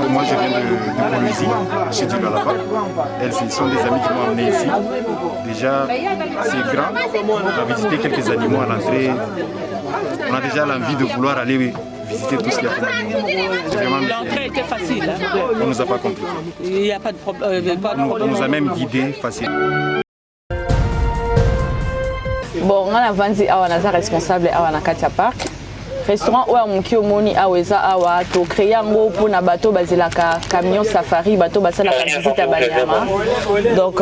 Moi, je viens de Colombie, chez Dieu là-bas. Elles sont des amis qui m'ont amené ici. Déjà, c'est grand. On a visité quelques animaux à l'entrée. On a déjà l'envie de vouloir aller visiter tout ce qu'il y a. L'entrée était facile. Hein? On ne nous a pas compliqué. Il n'y a pas de problème. On nous a même guidés facilement. Bon, on a vendu à responsable à Katia Park. Restaurant où on a moni aweza awa to créer ngo pour na bateau bazilaka camion safari bateau basala ka visite à Banyama. Donc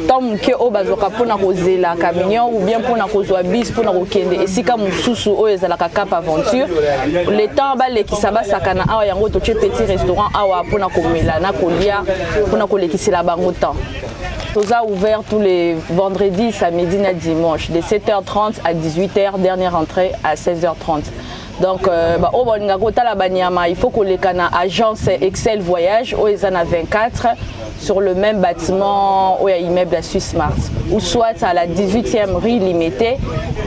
tant que o bazoka pour na kozela camion ou bien pour na kozwa bis pour na kokende esika mususu o ezalaka Cap Aventure. Le temps ba le kisaba sakana awa yango to petit restaurant awa pour na komela na kolia pour na kolekisela bango temps. Nous avons ouvert tous les vendredis, samedi et dimanche, de 7h30 à 18h, dernière entrée à 16h30. Donc, il faut que les agence Excel Voyage, où ils en ont 24, sur le même bâtiment où il y a l'immeuble de Suisse Smart, ou soit à la 18e rue limitée,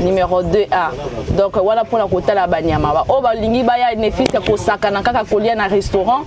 numéro 2A. Donc, voilà pour la côté la Banyama. Il y a une fille qui a un restaurant,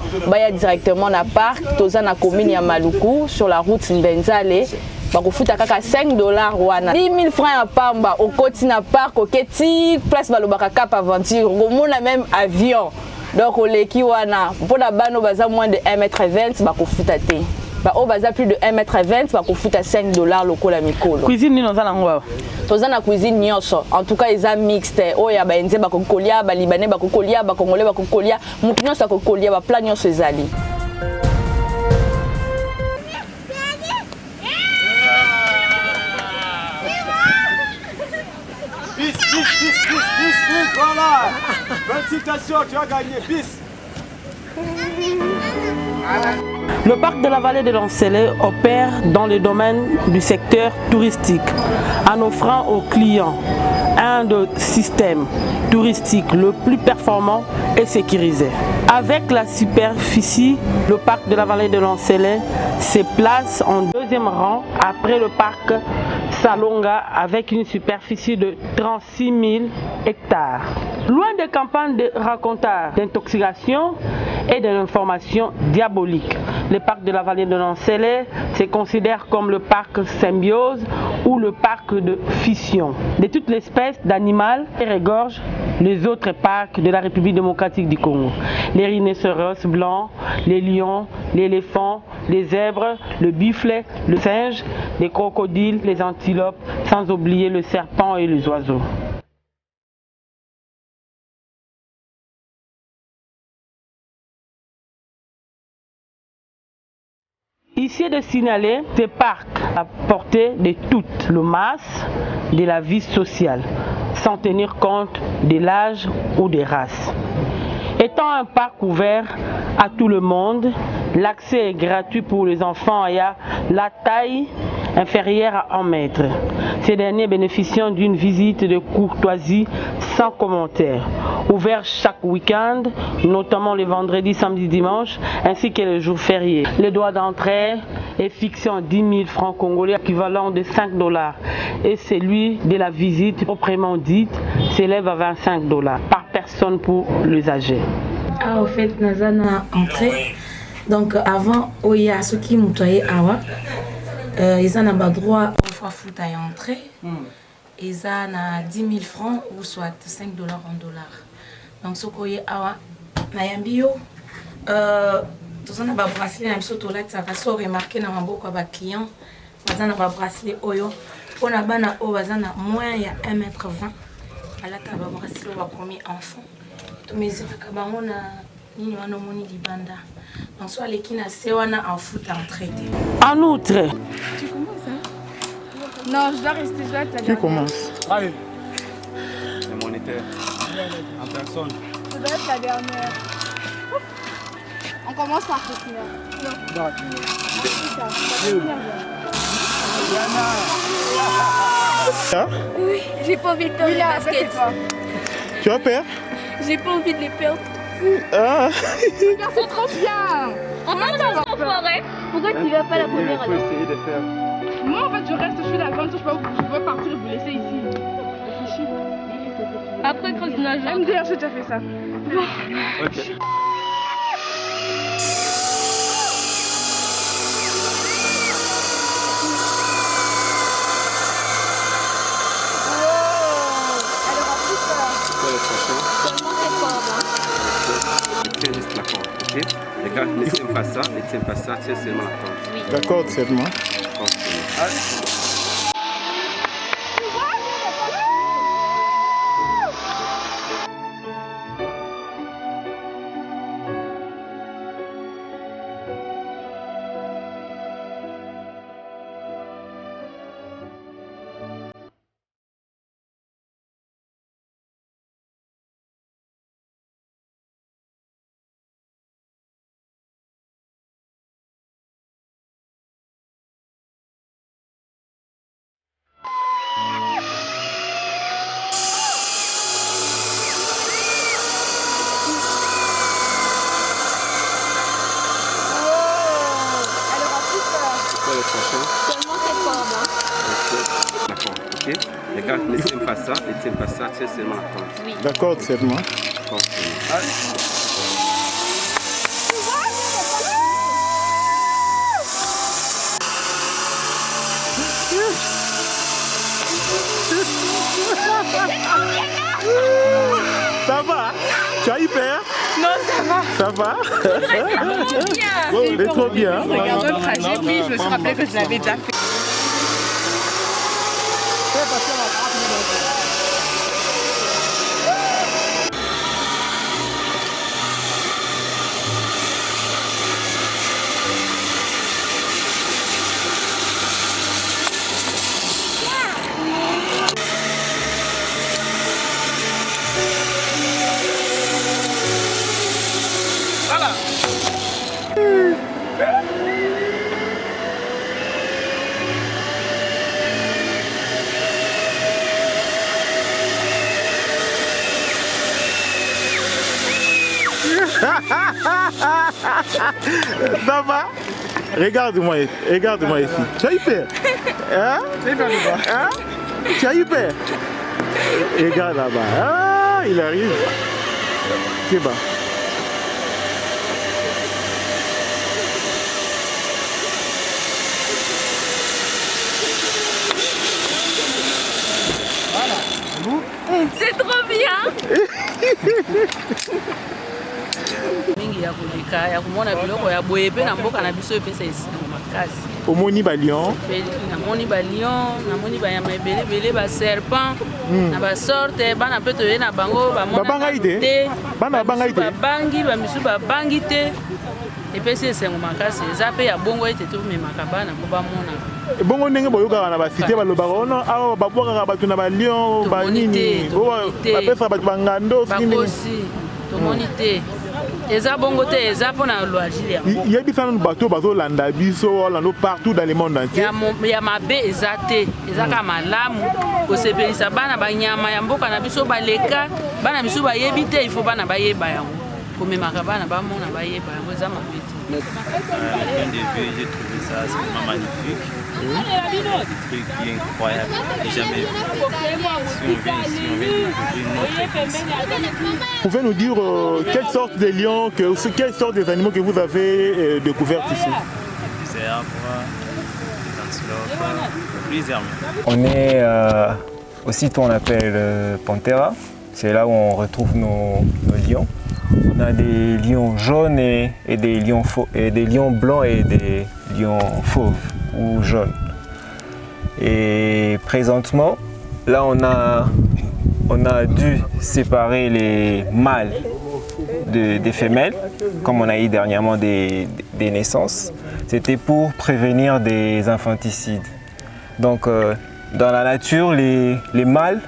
directement dans le parc, dans la commune de Maluku, sur la route Mbenzale. Bakofuta kaka $5 wana 10 000 francs à pamba au côté na parc au keti place balobaka Cap Aventure on a même avion donc au leki wana pour la bano baza moins de 1m20 bakofuta te ba o baza plus de 1m20 bakofuta $5 lokola mikolo cuisine nino za nango toza na cuisine nyonso en tout cas eza mixte oya ba enze bakokolia ba libanais bakokolia ba congolais bakokolia mutu nyonso bakokolia ba plat nyonso ezali. Voilà. Félicitations, tu as gagné, bis. Le parc de la vallée de Lancelet opère dans le domaine du secteur touristique en offrant aux clients un des systèmes touristiques le plus performant et sécurisé. Avec la superficie, le parc de la vallée de Lancelet se place en deuxième rang après le parc Salonga avec une superficie de 36 000 hectares. Loin des campagnes de racontars d'intoxication et de l'information diabolique, le parc de la vallée de Lancelet se considère comme le parc symbiose ou le parc de fission de toutes les espèces d'animaux et regorge les autres parcs de la République démocratique du Congo. Les rhinocéros blancs, les lions, les éléphants, les zèbres, le buffle, le singe, les crocodiles, les antilopes, sans oublier le serpent et les oiseaux. Ici est de signaler ces parcs à portée de toute la masse de la vie sociale, sans tenir compte de l'âge ou des races. Étant un parc ouvert à tout le monde, l'accès est gratuit pour les enfants ayant la taille inférieure à 1 mètre. Ces derniers bénéficient d'une visite de courtoisie sans commentaire. Ouvert chaque week-end, notamment les vendredis, samedis, dimanches, ainsi que les jours fériés. Le droit d'entrée est fixé en 10 000 francs congolais, équivalent de $5. Et celui de la visite proprement dite s'élève à $25 par personne pour l'usager. Ah, au fait, nous avons entrée. Donc, avant, il y a ceux qui m'ont awa. Ils ont le droit une fois foot à entrer. Ils ont 10 000 francs ou soit $5 en dollars. Donc, ce qui est awa, Nayambio, tous on a des bracelets, même surtout là, ça va se remarquer dans beaucoup de clients. Ils ont des bracelets oyo. On a bana o bazana moins ya 1m20. Ala ta ba bracelet wa premier enfant. To mesure ka bango na nini wana moni libanda. Donc soit les qui na se wana en foot en traité. En outre, tu commences hein? Non, je dois rester là. Qui commence? Allez. Le moniteur. En personne. Ça doit être la dernière. On commence par Christina. Non. Oui, j'ai pas envie de perdre les baskets. Tu as peur? J'ai pas envie de les perdre. Ah. Regarde, c'est trop bien. On va dans son forêt. Pourquoi tu vas pas la première Il faut essayer de faire. Moi en fait je reste, je suis la grande, je peux partir et vous laisser ici. Réfléchis. Après quand je nage. MDR, j'ai déjà fait ça. Ok. pas ça, ne tiens pas ça, tiens seulement la tente. Oui. D'accord, seulement. Seulement cette corde. Hein. D'accord, ok. Regarde, ne tiens pas ça, tiens seulement la tente. Oui. D'accord, seulement. D'accord, seulement. Ça va? Tu as eu peur? Non, ça va. Ça va? Bien. C'est trop bien. Regarde le trajet, puis je me suis rappelé que je l'avais déjà fait. Ça va? Regarde-moi ici. Tu as eu peur? Hein? Hein? Tu as eu peur? Regarde là-bas. Ah, il arrive. C'est bas. C'est trop bien. mingi ya koleka ya komona biloko ya boye pe na mboka na biso epesa esengo makasi. Omoni ba lion. Namoni ba lion, namoni ba nyama ebele ba serpent, na ba sorte bana pe toye na bango ba mona. Babanga ite. Bana babanga ite. Babangi ba misu babangi te. Epesa esengo makasi eza pe ya bongo ete to memaka bana ko ba mona. Bongo ndenge boyoka na ba cité balobaka ono awa babwaka bato na ba lion ba nini. Ba pesa bato bangando bakosi. Tomoni te. Eza bongo te eza pona loisir. Yebisa na bato bazolanda biso lando partout dans le monde entier. Ya mabe eza te. Eza ka malamu kosepelisa bana banyama ya mboka na biso baleka bana biso bayebi te il faut bana bayeba yango. Komemaka bana bamona bayeba yango eza mabe te. Point de vue, j'ai trouvé ça vraiment magnifique. Des trucs bien incroyables. J'ai jamais vu. Si on vient ici, on vient découvrir notre église. Vous pouvez nous dire quelle sorte de lions, quelle sorte des animaux que vous avez découvert ici? Des arbres, des antilopes, plusieurs. On est au site qu'on appelle Pantera. C'est là où on retrouve nos lions. On a des lions jaunes et des lions blancs et des lions fauves ou jaunes. Et présentement, là on a dû séparer les mâles des femelles, comme on a eu dernièrement des naissances. C'était pour prévenir des infanticides. Donc dans la nature, les mâles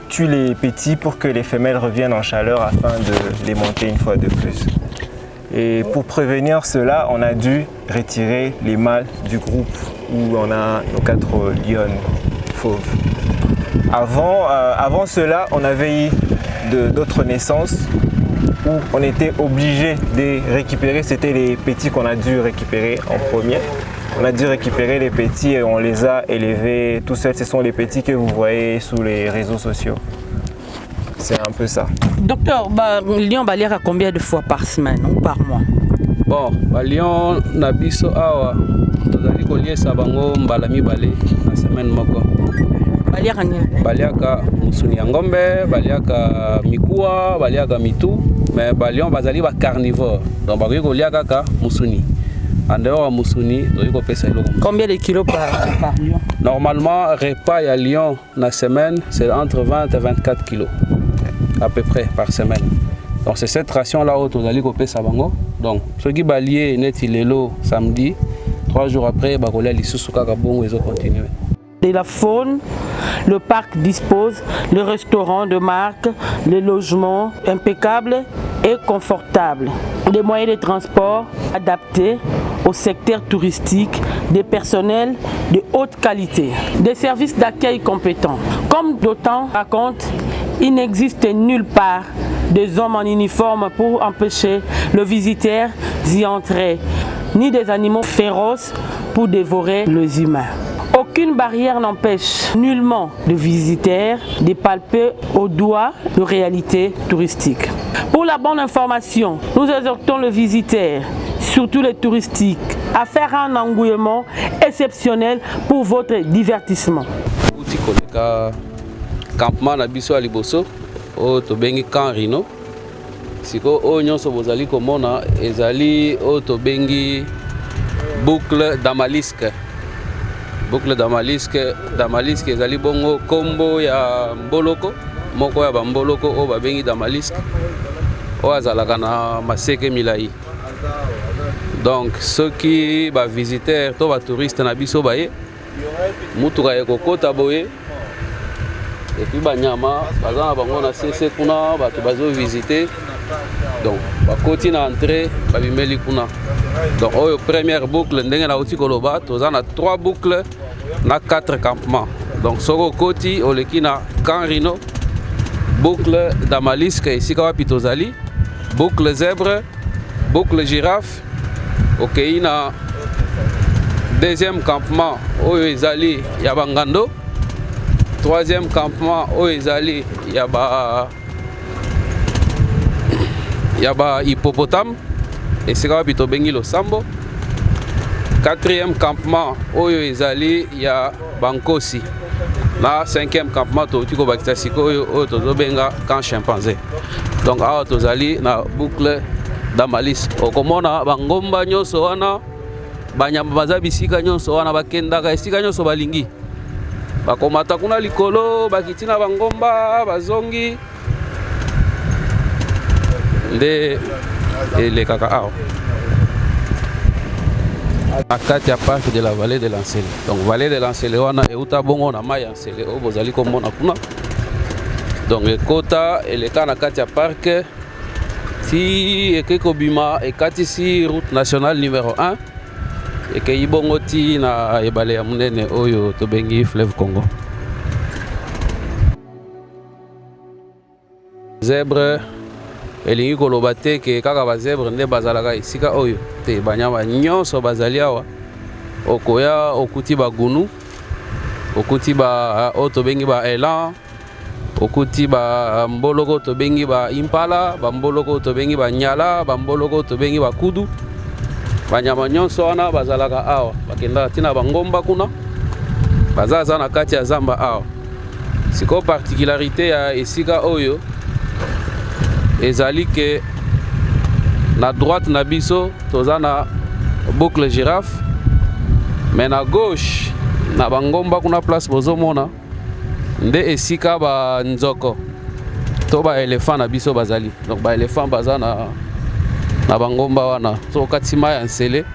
tuent les petits pour que les femelles reviennent en chaleur afin de les monter une fois de plus. Et pour prévenir cela, on a dû retirer les mâles du groupe où on a nos 4 lionnes fauves. Avant cela, on avait eu d'autres naissances où on était obligé de récupérer, c'était les petits qu'on a dû récupérer en premier. On a dû récupérer les petits et on les a élevés tout seuls. Ce sont les petits que vous voyez sur les réseaux sociaux. C'est un peu ça. Docteur, le lion va lire combien de fois par semaine ou par mois? Bon, le lion na biso awa tozali koliesa bango mbala mibale na semaine moko. Baliaka nini? Baliaka musuni ya ngombe, baliaka mikuwa, baliaka mitu. mais balion bazali ba carnivore donc bakoki kolia kaka musuni en dehors ya musuni tokoki kopesa eloko. Combien de kilos par lion? Normalement repas ya lion na semaine c'est entre 20 et 24 kilos à peu près par semaine. Donc c'est cette ration là où tozali kopesa bango. Donc ceux qui balier neti lelo samedi 3 jours après bakolia lisusu kaka bongo ezo continuer. De la faune, le parc dispose de restaurants de marque, les logements impeccables et confortables, des moyens de transport adaptés au secteur touristique, des personnels de haute qualité, des services d'accueil compétents. Comme d'autant raconte, il n'existe nulle part des hommes en uniforme pour empêcher le visiteur d'y entrer, ni des animaux féroces pour dévorer les humains. Aucune barrière n'empêche nullement le visiteur de palper au doigt de réalité touristique. Pour la bonne information, nous exhortons le visiteur, surtout les touristiques, à faire un engouement exceptionnel pour votre divertissement. Campement na biso à Liboso, au tobengi Camp Rhino. Siko o nyonso bozali komona ezali o tobengi boucle d'Amalisque. Boucle d'Amalisque ezali bongo kombo ya mboloko moko ya bamboloko o babengi d'Amalisque o azalaka na maseke milai. Donc ceux qui ba visiteurs to ba touristes na biso baye mutuka ekokota boye et puis banyama baza na bango na cc kuna bato bazo visiter donc bakoti na entrée babimeli kuna. Donc oyo première boucle ndenge na uti koloba toza na 3 boucles na 4 campements. Donc soko koti oleki na Camp Rhino, boucle d'Amalisque esika wapi tozali, boucle zèbre, boucle girafe, okei na deuxième campement oyo ezali ya Bangando, troisième campement oyo ezali ya ba hippopotame esika wapi tobengi Losambo, quatrième campement oyo ezali ya Bankosi, na cinquième campement touti ko bakita siko oyo tozobenga Camp Chimpanzé. Donc awa tozali na boucle d'Amalisque. Okomona bangomba nyonso wana banyama baza bisika nyonso wana bakendaka esika nyonso balingi bakomata kuna likolo bakitina bangomba bazongi nde elekaka awa na kati ya parc de la vallée de l'Ansele. Donc vallée de l'Ansele wana euta bongo na mai ya Nsele oyo bozali komona kuna. Donc ekota eleka na kati ya parc ti ekeko bima ekatisi route nationale numéro 1 ekei bongo ti na ebale ya munene oyo tobengi fleuve Congo. Zèbre elingi koloba te ke kaka bazèbre nde bazalaka esika oyo te, banyama nyonso bazali awa. Okoya okuti bagunu, okuti ba oyo tobengi ba élan, okuti ba mboloko tobengi ba impala, ba mboloko tobengi ba nyala, ba mboloko tobengi ba kudu. Banyama nyonso wana bazalaka awa bakenda tina bangomba kuna bazaza na kati ya zamba awa. Siko particularité ya esika oyo ezali ke na droite na biso toza na boucle girafe, mais na gauche na bangomba kuna place bozomona nde esika ba nzoko to ba éléphant na biso bazali. Donc ba éléphant baza na bangomba wana so katima ya Nsele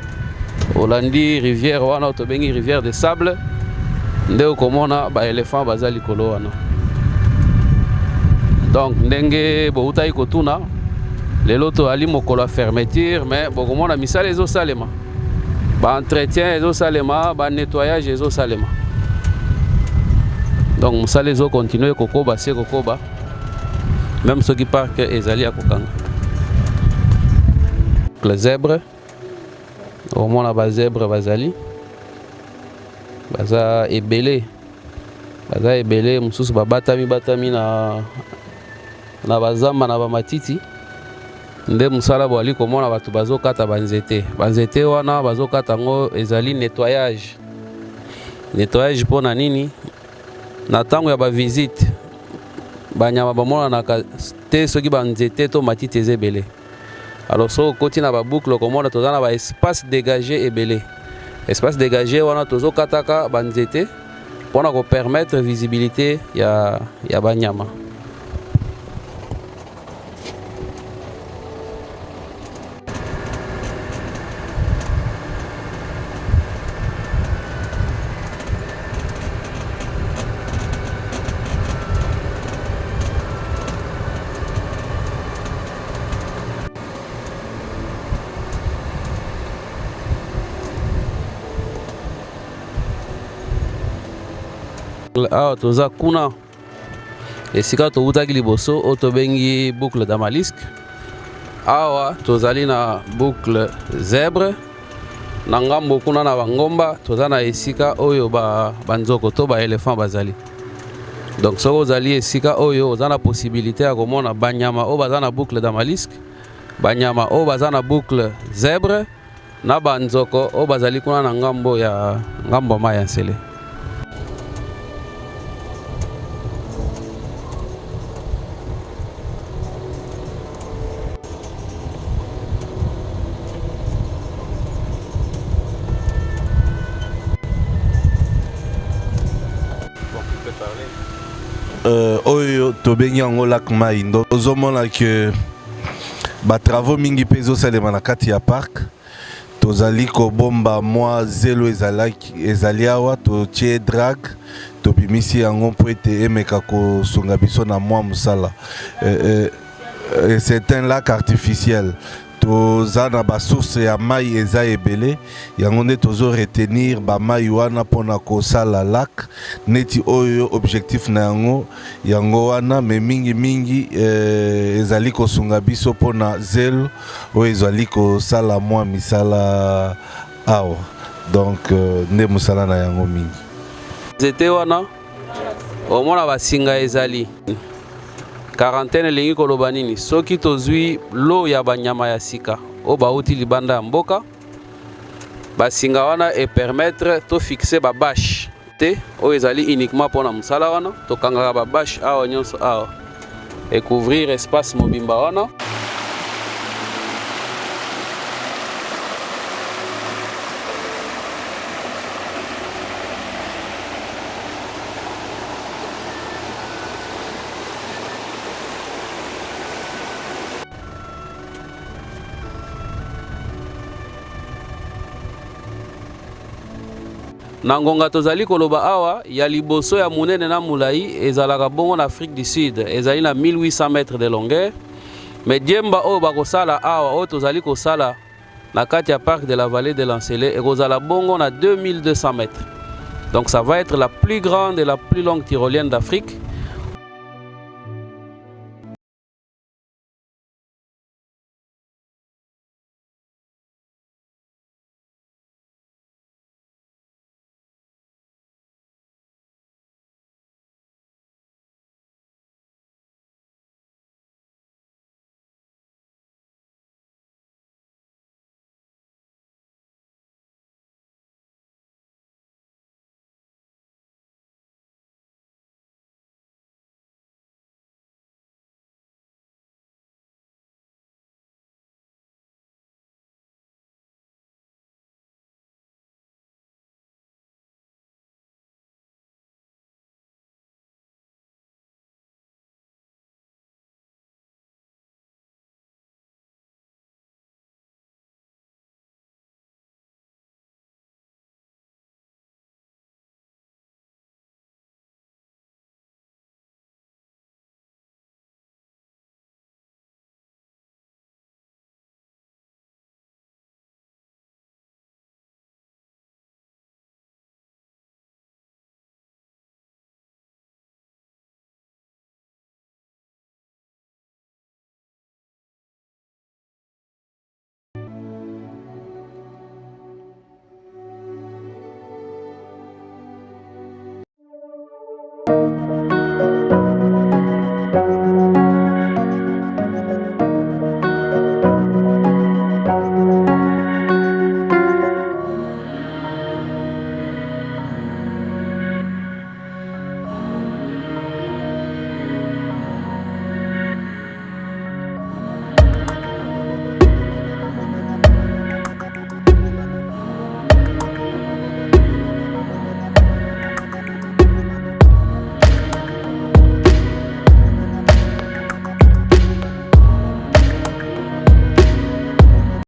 olandi rivière wana tobengi rivière de sable nde okomona ba éléphant bazali kolo wana. Donc ndenge boutai kotuna lelo to ali mokolo a fermeture, mais bokomona misala ezo salema ba entretien ezo salema ba nettoyage ezo salema. Donc musala ezo continuer kokoba se kokoba même ceux qui partent ezali ya kokanga. Le zèbre omona ba zèbre bazali baza ebele mususu batami na bazamba na bamatiti nde musala bwali komona bato bazokata banzete wana bazokata ngo ezali nettoyage mpona nini na ntango ya bavisite banyama bamonanaka te soki banzete to matiti eza ebele. Alors so okoti na baboucle komona toza na espace dégagé ebele. Espace dégagé wana tozokataka banzete mpona kopermettre visibilité ya banyama. Awa toza kuna esika towutaki liboso oyo tobengi boucle Damalisque. Awa tozali na boucle zèbre na ngambo kuna na bangomba toza na esika oyo banzoko to baéléphant bazali. Donc soki ozali esika oyo oza na possibilité ya komona banyama oyo baza na boucle Damalisque, banyama oyo baza na boucle zèbre na banzoko oyo bazali kuna na ngambo ya mai ya Nsele. Oyo tobengi yango lac mai ndo ozomona ke batravaux mingi mpe ezosalema na kati ya park. Tozali kobomba mwa zelo ezali awa totie drag tobimisi yango mpo ete emeka kosunga biso na mwa mosala. C'est un lac artificiel. Toza na basource ya mai eza ebele yango nde tozo retenir bamai wana mpona kosala lac neti oyo objectif na yango wana me mingi ezali kosunga biso mpona zelo oyo ezali kosala mwa misala awa. Donc nde mosala na yango mingi. Nzete wana omona basinga ezali quarantaine elingi koloba nini soki tozwi lo ya banyama ya sika oyo bauti libanda ya mboka basinga wana epermettre to fixe babashe te oyo ezali uniquement mpona mosala wana tokangaka babashe awa nyonso awa ekouvrir espace mobimba wana. Na ngonga tozali koloba awa ya liboso ya munene na mulai ezalaka bongo na Afrique du Sud ezali na 1800 mètres de longueur. Mais diemba oyo bakosala awa oyo tozali kosala na kati ya parc de la vallée de l'Ansele ekozala bongo na 2200 mètres. Donc ça va être la plus grande et la plus longue tyrolienne d'Afrique.